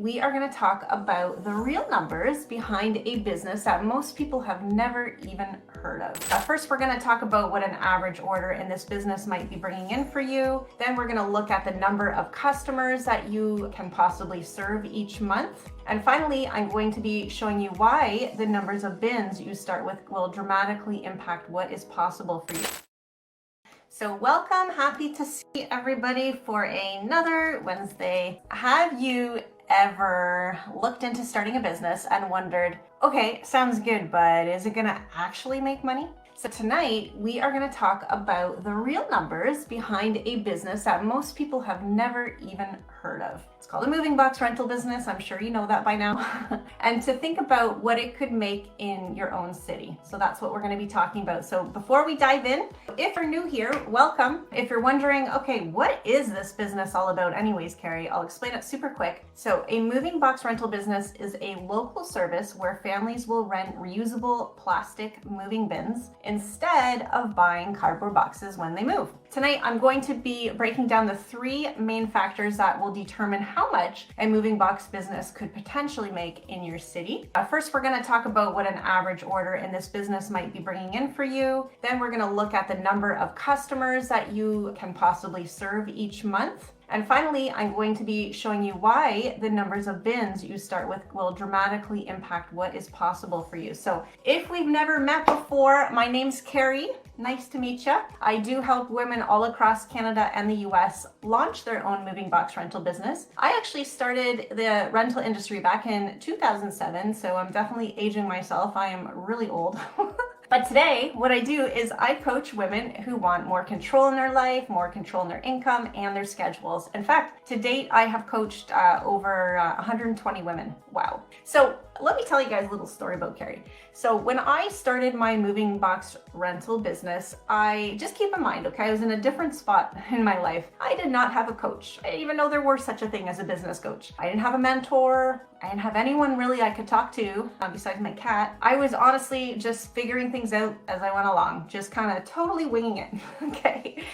we are going to talk about the real numbers behind a business that most people have never even heard of. First, we're going to talk about what an average order in this business might be bringing in for you. Then we're going to look at the number of customers that you can possibly serve each month. And finally, I'm going to be showing you why the numbers of bins you start with will dramatically impact what is possible for you. So welcome, happy to see everybody for another Wednesday. Have you ever looked into starting a business and wondered, okay, sounds good, but is it gonna actually make money? So tonight we are going to talk about the real numbers behind a business that most people have never even heard of. It's called a moving box rental business. I'm sure you know that by now. And to think about what it could make in your own city. So that's what we're going to be talking about. So before we dive in, if you're new here, welcome. If you're wondering, okay, what is this business all about anyways, Carrie? I'll explain it super quick. So a moving box rental business is a local service where families will rent reusable plastic moving bins instead of buying cardboard boxes when they move. Tonight, I'm going to be breaking down the three main factors that will determine how much a moving box business could potentially make in your city. First, we're going to talk about what an average order in this business might be bringing in for you. Then we're going to look at the number of customers that you can possibly serve each month. And finally, I'm going to be showing you why the numbers of bins you start with will dramatically impact what is possible for you. So if we've never met before, my name's Carrie. Nice to meet you. I do help women all across Canada and the US launch their own moving box rental business. I actually started the rental industry back in 2007, so I'm definitely aging myself. I am really old. But today, what I do is I coach women who want more control in their life, more control in their income and their schedules. In fact, to date, I have coached over 120 women. Wow. So let me tell you guys a little story about Carrie. So when I started my moving box rental business, I just keep in mind, okay, I was in a different spot in my life. I did not have a coach. I didn't even know there were such a thing as a business coach. I didn't have a mentor. I didn't have anyone really I could talk to besides my cat. I was honestly just figuring things out as I went along, just kind of totally winging it, okay?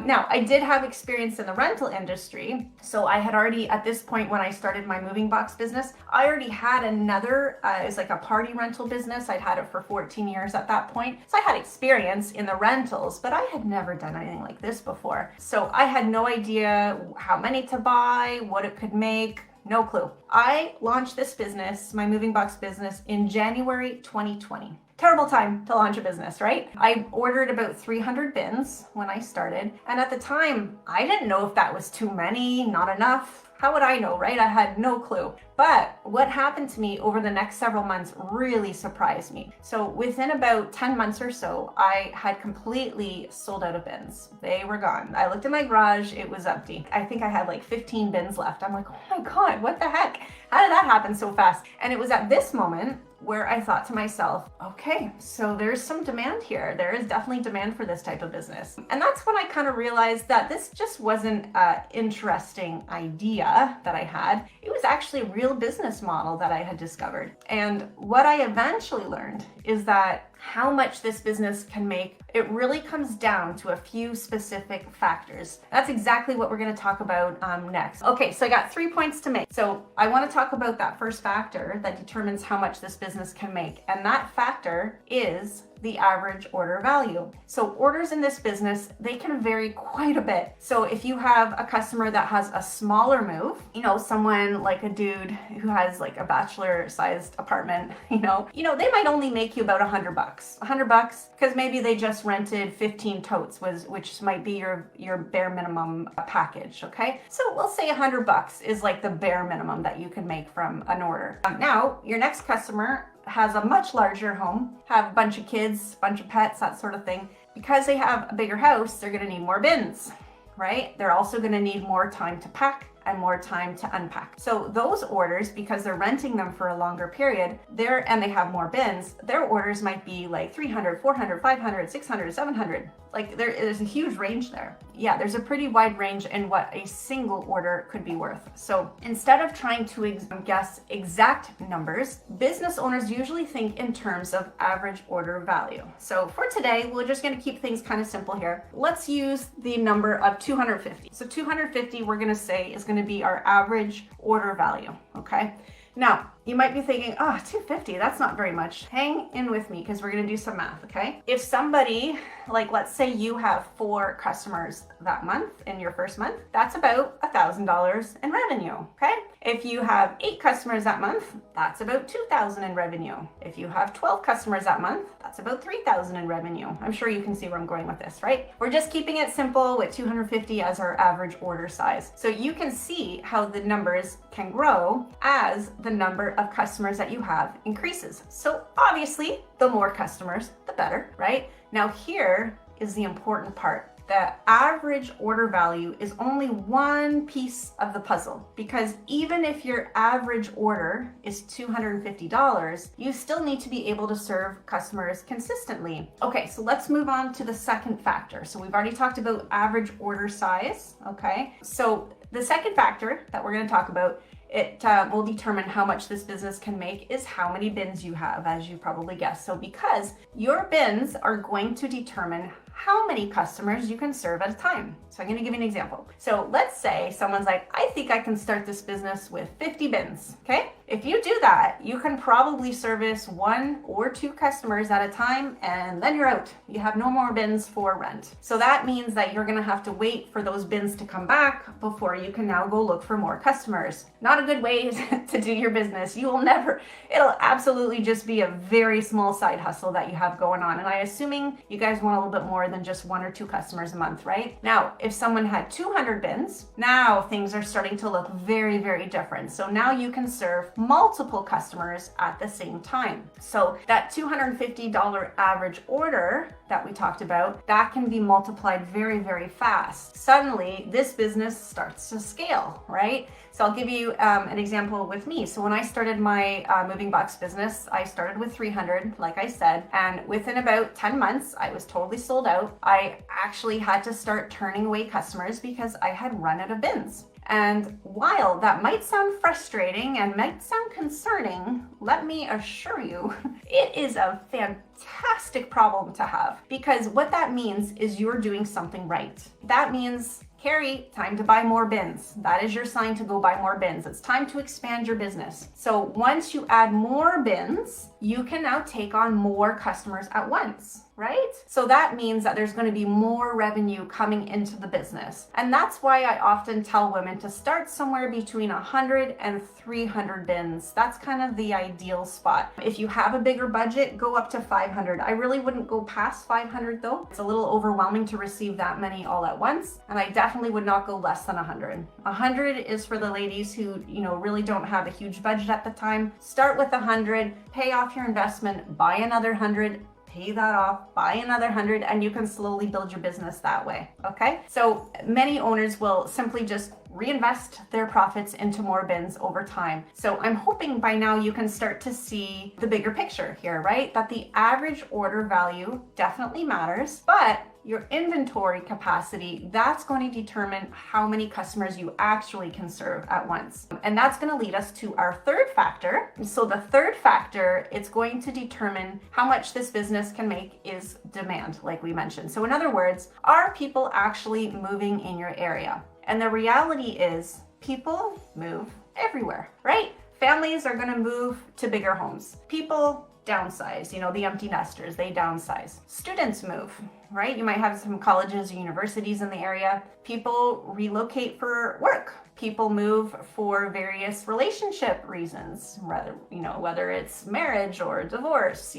Now, I did have experience in the rental industry, so I had already, at this point when I started my moving box business, I already had another, it was like a party rental business. I'd had it for 14 years at that point. So I had experience in the rentals, but I had never done anything like this before. So I had no idea how many to buy, what it could make. No clue. I launched this business, my moving box business, in January 2020. Terrible time to launch a business, right? I ordered about 300 bins when I started. And at the time, I didn't know if that was too many, not enough. How would I know, right? I had no clue. But what happened to me over the next several months really surprised me. So within about 10 months or so, I had completely sold out of bins. They were gone. I looked at my garage, it was empty. I think I had like 15 bins left. I'm like, oh my God, what the heck? How did that happen so fast? And it was at this moment where I thought to myself, okay, so there's some demand here. There is definitely demand for this type of business. And that's when I kind of realized that this just wasn't an interesting idea that I had. It was actually a real business model that I had discovered. And what I eventually learned is that how much this business can make, it really comes down to a few specific factors. That's exactly what we're going to talk about next. Okay, so I got 3 points to make. So I want to talk about that first factor that determines how much this business can make. And that factor is the average order value. So orders in this business, they can vary quite a bit. So if you have a customer that has a smaller move, someone like a dude who has like a bachelor sized apartment, they might only make you about $100. $100 because maybe they just rented 15 totes, which might be your bare minimum package, okay? So we'll say $100 is like the bare minimum that you can make from an order. Now, your next customer has a much larger home, have a bunch of kids, bunch of pets, that sort of thing. Because they have a bigger house, they're gonna need more bins, right? They're also gonna need more time to pack and more time to unpack. So those orders, because they're renting them for a longer period, and they have more bins, their orders might be like 300, 400, 500, 600, 700. Like there's a huge range there. Yeah, there's a pretty wide range in what a single order could be worth. So instead of trying to guess exact numbers, business owners usually think in terms of average order value. So for today, we're just going to keep things kind of simple here. Let's use the number of 250. So 250, we're going to say, is going to be our average order value. Okay. Now, you might be thinking, oh, 250, that's not very much. Hang in with me because we're going to do some math, okay? If somebody, like let's say you have 4 customers that month in your first month, that's about $1,000 in revenue, okay? If you have 8 customers that month, that's about $2,000 in revenue. If you have 12 customers that month, that's about $3,000 in revenue. I'm sure you can see where I'm going with this, right? We're just keeping it simple with 250 as our average order size. So you can see how the numbers can grow as the number of customers that you have increases. So obviously, the more customers, the better, right? Now here is the important part. The average order value is only one piece of the puzzle, because even if your average order is $250, you still need to be able to serve customers consistently. Okay, so let's move on to the second factor. So we've already talked about average order size, okay? So the second factor that we're going to talk about, it will determine how much this business can make, is how many bins you have, as you probably guessed. So because your bins are going to determine how many customers you can serve at a time. So I'm going to give you an example. So let's say someone's like, I think I can start this business with 50 bins. Okay. If you do that, you can probably service 1 or 2 customers at a time, and then you're out. You have no more bins for rent. So that means that you're going to have to wait for those bins to come back before you can now go look for more customers. Not a good way to do your business. You will never, it'll absolutely just be a very small side hustle that you have going on. And I'm assuming you guys want a little bit more than just 1 or 2 customers a month, right? Now, if someone had 200 bins, now things are starting to look very, very different. So now you can serve multiple customers at the same time. So that $250 average order that we talked about, that can be multiplied very, very fast. Suddenly, this business starts to scale, right? So I'll give you an example with me. So when I started my moving box business, I started with 300, like I said, and within about 10 months, I was totally sold out. I actually had to start turning away customers because I had run out of bins. And while that might sound frustrating and might sound concerning, let me assure you, it is a fantastic problem to have, because what that means is you're doing something right. That means, Carrie, time to buy more bins. That is your sign to go buy more bins. It's time to expand your business. So once you add more bins, you can now take on more customers at once, right? So that means that there's going to be more revenue coming into the business. And that's why I often tell women to start somewhere between 100 and 300 bins. That's kind of the ideal spot. If you have a bigger budget, go up to 500. I really wouldn't go past 500 though. It's a little overwhelming to receive that many all at once. And I definitely would not go less than 100. 100 is for the ladies who, really don't have a huge budget at the time. Start with 100, pay off your investment, buy another 100, pay that off, buy another 100, and you can slowly build your business that way, okay? So many owners will simply just reinvest their profits into more bins over time. So I'm hoping by now you can start to see the bigger picture here, right? That the average order value definitely matters, but your inventory capacity, that's going to determine how many customers you actually can serve at once. And that's going to lead us to our third factor. So the third factor, it's going to determine how much this business can make, is demand, like we mentioned. So in other words, are people actually moving in your area? And the reality is people move everywhere, right? Families are going to move to bigger homes. People downsize, the empty nesters, they downsize. Students move, right? You might have some colleges or universities in the area. People relocate for work. People move for various relationship reasons, whether it's marriage or divorce,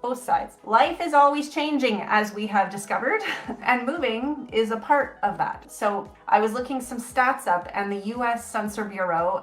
both sides. Life is always changing, as we have discovered, and moving is a part of that. So I was looking some stats up, and the US Census Bureau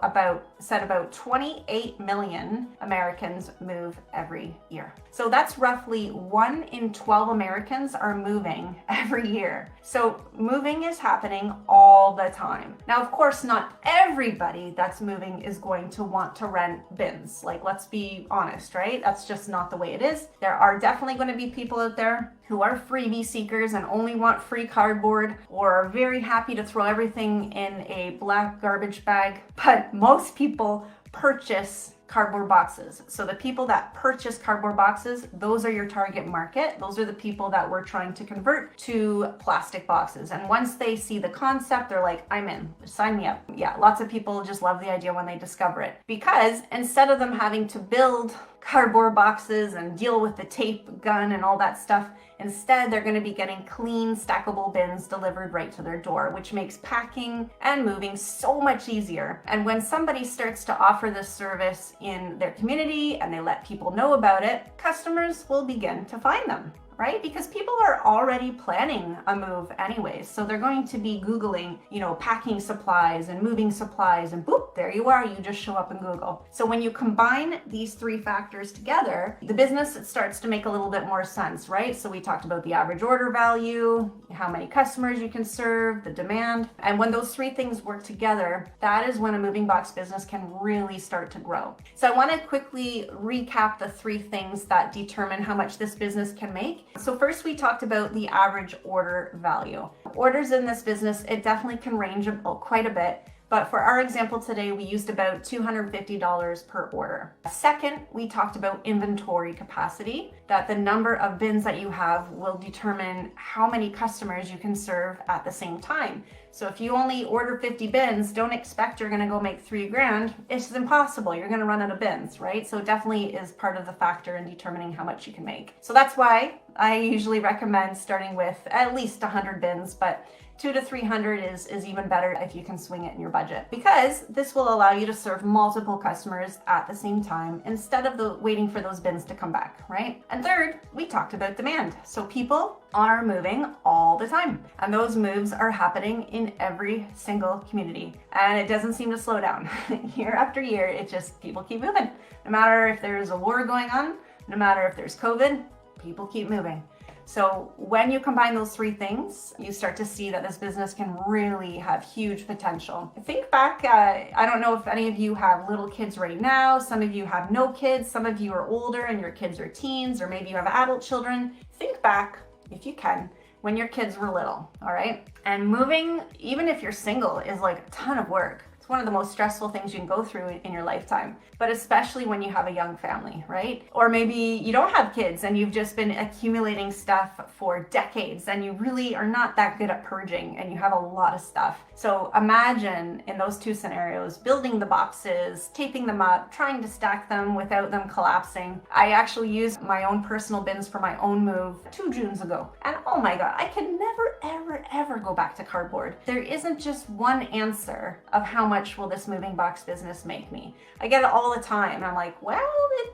said about 28 million Americans move every year. So that's roughly 1 in 12 Americans are moving every year. So moving is happening all the time. Now, of of course, not everybody that's moving is going to want to rent bins. Like, let's be honest, right? That's just not the way it is. There are definitely going to be people out there who are freebie seekers and only want free cardboard, or are very happy to throw everything in a black garbage bag. But most people purchase cardboard boxes. So the people that purchase cardboard boxes, those are your target market. Those are the people that we're trying to convert to plastic boxes. And once they see the concept, they're like, I'm in, sign me up. Yeah, lots of people just love the idea when they discover it, because instead of them having to build cardboard boxes and deal with the tape gun and all that stuff, instead they're going to be getting clean stackable bins delivered right to their door, which makes packing and moving so much easier. And when somebody starts to offer this service in their community and they let people know about it, customers will begin to find them, right? Because people are already planning a move anyways. So they're going to be Googling, packing supplies and moving supplies, and boop, there you are. You just show up in Google. So when you combine these three factors together, the business starts to make a little bit more sense, right? So we talked about the average order value, how many customers you can serve, the demand. And when those three things work together, that is when a moving box business can really start to grow. So I want to quickly recap the three things that determine how much this business can make. So first, we talked about the average order value. Orders in this business, it definitely can range quite a bit. But for our example today, we used about $250 per order. Second, we talked about inventory capacity, that the number of bins that you have will determine how many customers you can serve at the same time. So if you only order 50 bins, don't expect you're gonna go make $3,000. It's impossible, you're gonna run out of bins, right? So it definitely is part of the factor in determining how much you can make. So that's why I usually recommend starting with at least 100 bins, but 200 to 300 is even better if you can swing it in your budget, because this will allow you to serve multiple customers at the same time instead of waiting for those bins to come back, right? And third, we talked about demand. So people are moving all the time, and those moves are happening in every single community, and it doesn't seem to slow down. Year after year, people keep moving. No matter if there's a war going on, no matter if there's COVID, people keep moving. So when you combine those three things, you start to see that this business can really have huge potential. Think back, I don't know if any of you have little kids right now. Some of you have no kids. Some of you are older and your kids are teens, or maybe you have adult children. Think back, if you can, when your kids were little, all right? And moving, even if you're single, is like a ton of work. It's one of the most stressful things you can go through in your lifetime, but especially when you have a young family, right? Or maybe you don't have kids and you've just been accumulating stuff for decades and you really are not that good at purging and you have a lot of stuff. So imagine in those two scenarios, building the boxes, taping them up, trying to stack them without them collapsing. I actually used my own personal bins for my own move 2 Junes ago. And oh my God, I can never, ever go back to cardboard. There isn't just one answer of how much will this moving box business make me. I get it all the time. I'm like, well,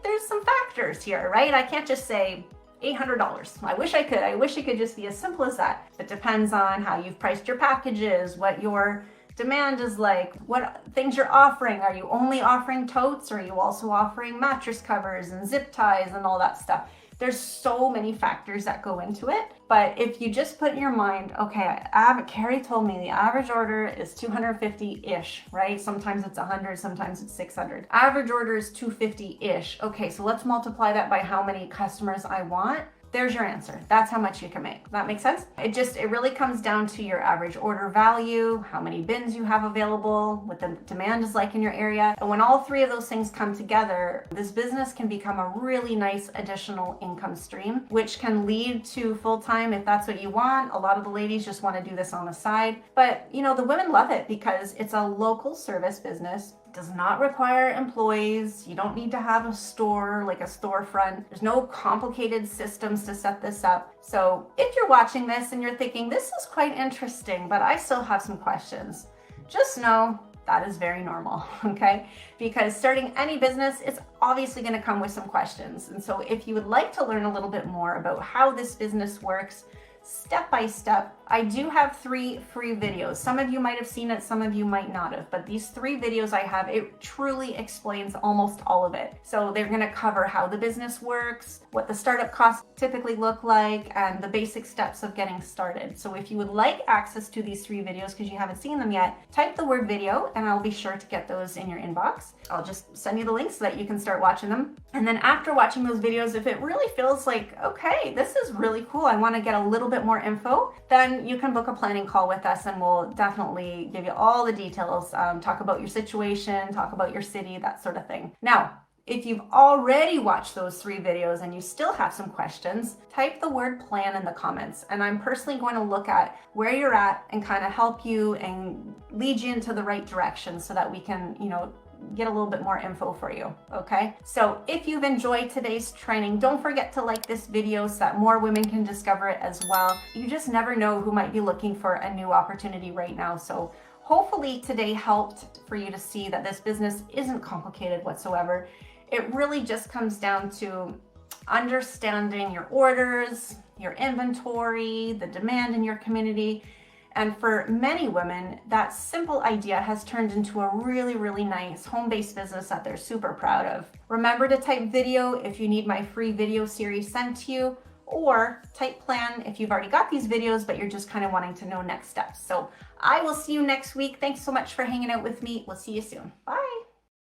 there's some factors here, right? I can't just say $800. I wish I could. I wish it could just be as simple as that. It depends on how you've priced your packages, what your demand is like, what things you're offering. Are you only offering totes, or are you also offering mattress covers and zip ties and all that stuff? There's so many factors that go into it. But if you just put in your mind, okay, Carrie told me the average order is 250-ish, right? Sometimes it's 100, sometimes it's 600. Average order is 250-ish. Okay, so let's multiply that by how many customers I want. There's your answer. That's how much you can make. That makes sense? It really comes down to your average order value, how many bins you have available, what the demand is like in your area. And when all three of those things come together, this business can become a really nice additional income stream, which can lead to full-time if that's what you want. A lot of the ladies just want to do this on the side. But the women love it because it's a local service business. Does not require employees. You don't need to have a store, like a storefront. There's no complicated systems to set this up. So if you're watching this and you're thinking, this is quite interesting, but I still have some questions, just know that is very normal, okay? Because starting any business is obviously going to come with some questions. And so if you would like to learn a little bit more about how this business works, step by step. I do have 3 free videos. Some of you might have seen it, some of you might not have, but these 3 videos I have, it truly explains almost all of it. So they're gonna cover how the business works, what the startup costs typically look like, and the basic steps of getting started. So if you would like access to these 3 videos because you haven't seen them yet, type the word video and I'll be sure to get those in your inbox. I'll just send you the link so that you can start watching them. And then after watching those videos, if it really feels like, okay, this is really cool, I wanna get a little bit more info, then you can book a planning call with us and we'll definitely give you all the details, talk about your situation, talk about your city, that sort of thing. Now, if you've already watched those 3 videos and you still have some questions, type the word plan in the comments. And I'm personally going to look at where you're at and kind of help you and lead you into the right direction so that we can, get a little bit more info for you, okay? So if you've enjoyed today's training, don't forget to like this video so that more women can discover it as well. You just never know who might be looking for a new opportunity right now. So hopefully today helped for you to see that this business isn't complicated whatsoever. It really just comes down to understanding your orders, your inventory, the demand in your community. And for many women, that simple idea has turned into a really, really nice home-based business that they're super proud of. Remember to type video if you need my free video series sent to you, or type plan if you've already got these videos, but you're just kind of wanting to know next steps. So I will see you next week. Thanks so much for hanging out with me. We'll see you soon. Bye.